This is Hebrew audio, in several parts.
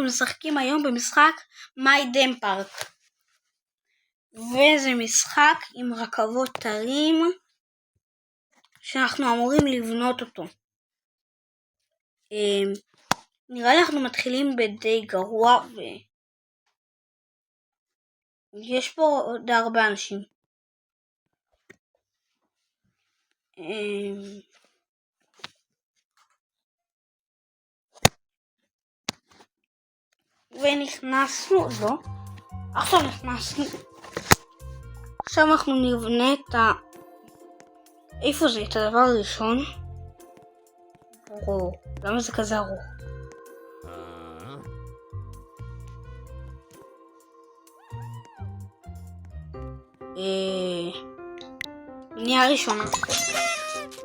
משחקים היום במשחק My Dem Park. וזה משחק עם רכבות תרים שאנחנו אמורים לבנות אותו. נראה לי אנחנו מתחילים בדי גרוע יש פה עוד 4 אנשים. ונכנסנו, לא, עכשיו נכנסנו. עכשיו אנחנו נבנה את איפה זה? את הדבר הראשון. למה זה כזה ארוך?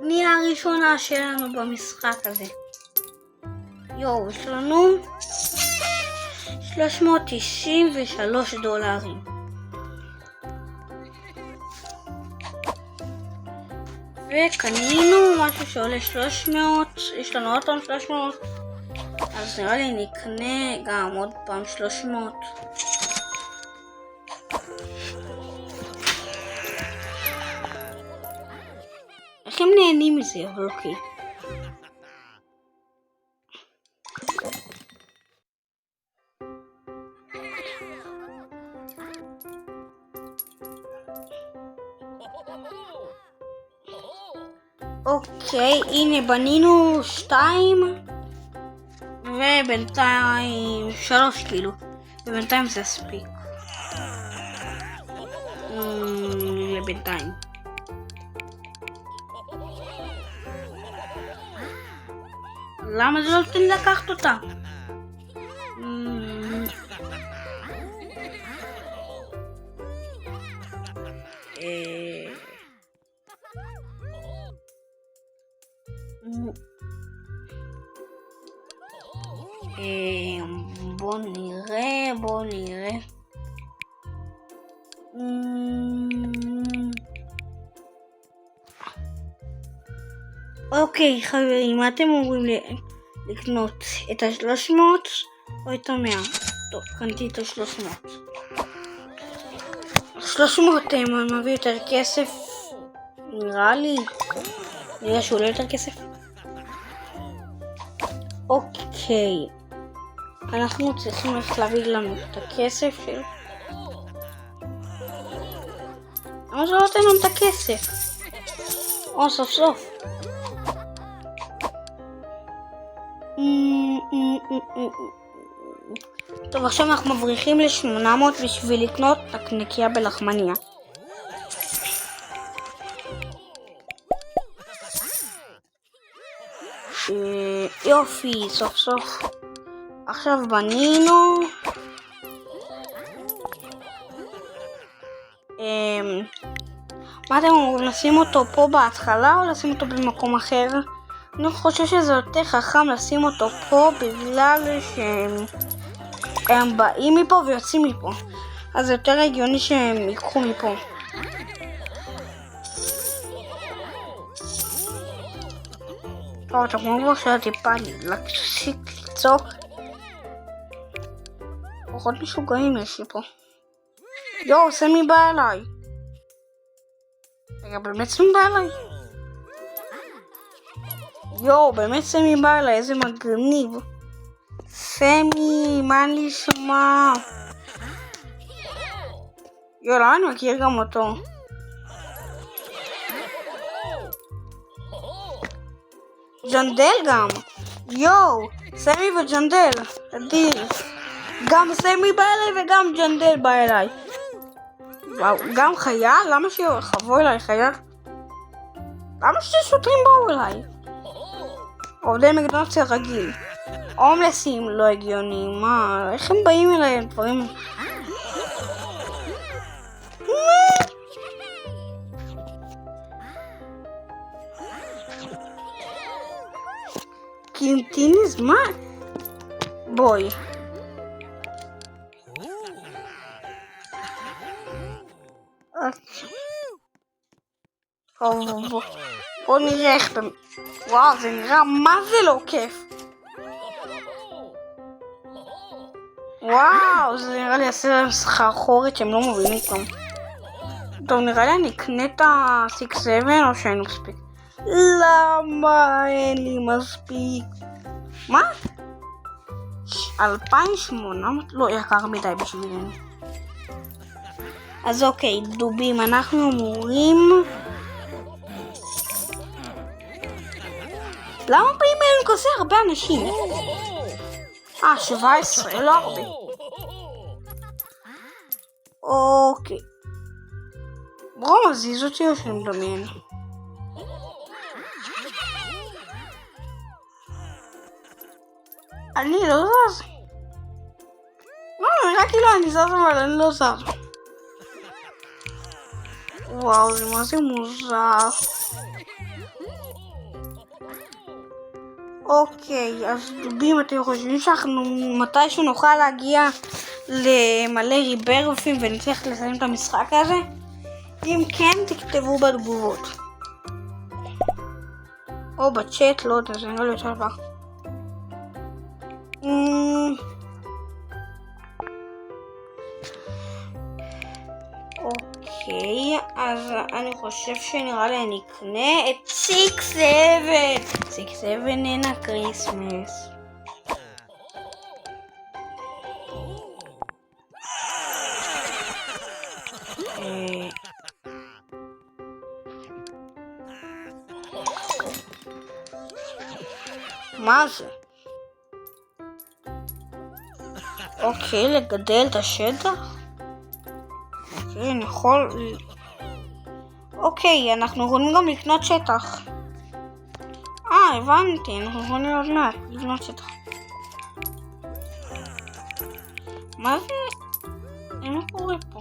בנייה הראשונה שלנו במשחק הזה. יש לנו $393. וקנינו משהו שעולה 300, יש לנו עוד פעם 300, אז נראה לי נקנה גם עוד פעם 300. איך הם נהנים מזה? אבל אוקיי. אוקיי, הנה בנינו 2 ובינתיים 3 כאילו, ובינתיים זה הספיק לבינתיים. למה זה לא נותן לקחת אותה? בוא נראה. אוקיי חברים, מה אתם אומרים לקנות? את ה-300 או את ה-100? טוב, קניתי את ה-300. 300 מביא יותר כסף, נראה שעולה יותר כסף. אוקיי, אנחנו צריכים להביא לנו את הכסף של... למה זה לא נותן לנו את הכסף? סוף סוף. טוב, עכשיו אנחנו מבריחים ל-800 בשביל לקנות נקניקיה בלחמניה. יופי, סוף סוף. עכשיו בנינו. מה אתם אומרים? לשים אותו פה בהתחלה או לשים אותו במקום אחר? אני חושב שזה יותר חכם לשים אותו פה בגלל שהם באים מפה ויוצאים מפה. אז זה יותר הגיוני שהם ייקחו מפה. טוב, אתם רואים כבר שהטיפה להפסיק לצעוק. פחות משוגעים יש לי פה. סמי בא אליי. רגע, באמת סמי בא אליי? באמת סמי בא אליי, איזה מגניב. סמי, מה אני שמע? למה אני מכיר גם אותו? ג'נדל גם. סמי וג'נדל. אדיר. גם סמי בא אליי וגם ג'נדל בא אליי. וואו, גם חייל? למה שיחבוא אליי חייל? למה ששוטרים באו אליי? עובדי מקדונלדס רגיל. הומלסים לא הגיוני. מה? איך הם באים אליי? דברים... קינטיני זמן? בואי. בוא נראה איך... וואו, זה נראה מה זה לא כיף. וואו, זה נראה לי יעשה להם סחרחורת שהם לא מבינים כלום. טוב, נראה לי אני אקנה את ה-6-7 או שאין לי מספיק. למה אין לי מספיק? מה? 2,800? לא, יקר מדי בשבילנו. אז אוקיי, דובים, אנחנו אמורים... למה באים אלינו כזה הרבה אנשים? 17, לא הרבה. אוקיי. בואו מזיז אותי או שאני מדמיין. אני לא זז. לא, נראה כאילו אני זז אבל אני לא זז. וואו, זה מה זה מוזר. אוקיי, אז דובים, אתם חושבים שאנחנו מתישהו נוכל להגיע למלא ריברפים ונצליח לסיים את המשחק הזה? אם כן, תכתבו בתגובות. או בצ'אט, לא יודע, זה נראה לי יותר טוב. אוקיי, אז אני חושב שנראה לי אני אקנה את 6-7. 6-7 אין הקריסמס. מה זה? אוקיי, לגדל את השטח? אוקיי, אני יכול... אוקיי, אנחנו יכולים גם לקנות שטח. הבנתי, אנחנו יכולים עוד מעט לבנות שטח. מה זה? מה קורה פה?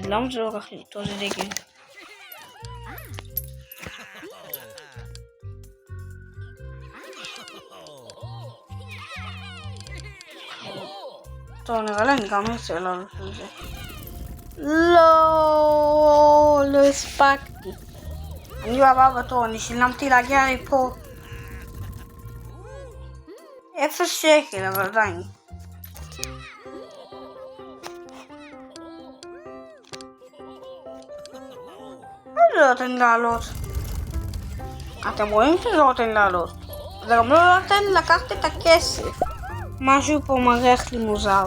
למה זה לא לקח לי? טוב, זה דגל. טוב, נראה לי אני גם אעשה לעלות על זה. לא הספקתי. אני בבא בתור, אני שילמתי להגיע לפה. 0 שקל, אבל עדיין. זה לא נותן לעלות. אתם רואים שזה לא נותן לעלות. זה גם לא נותן לקחת את הכסף. משהו פה מריח לי מוזר.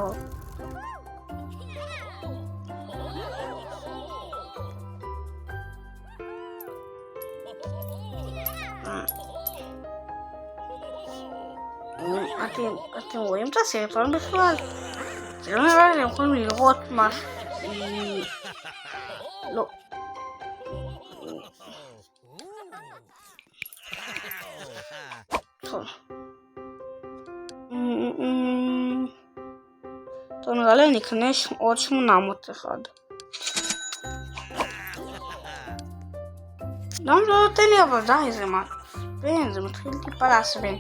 אתם רואים את הסרטון בכלל? זה לא נראה לי, אתם יכולים לראות משהו. לא. טוב. טוב, נראה לי אני אקנה עוד 801. למה לא נותן לי עבודה? זה מעצבן, זה מתחיל טיפה לעצבן.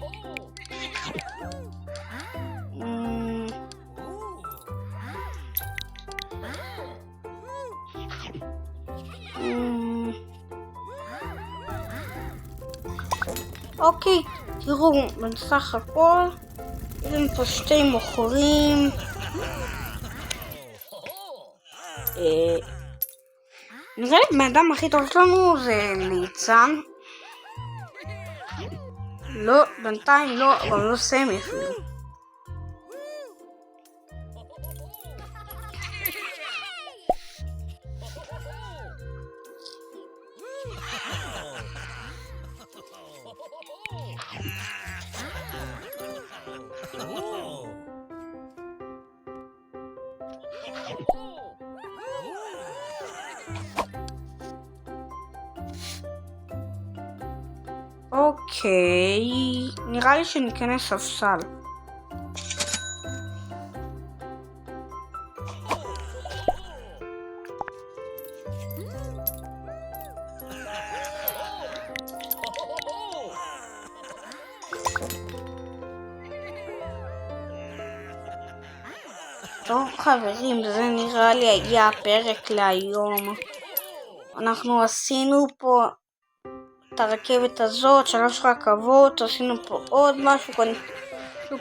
אוקיי, תראו, בסך הכל יש לנו פה 2 מוכרים. נראה לי בן אדם הכי טוב שלנו זה ליצן. לא, בינתיים לא, אבל לא סמי אפילו. אוקיי, נראה לי שניכנס ספסל. טוב חברים, זה נראה לי היה הפרק להיום. אנחנו עשינו פה את הרכבת הזאת, 3 רכבות, עשינו פה עוד משהו,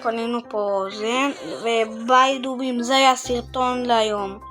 קנינו פה זה, וביי דובים, זה היה הסרטון להיום.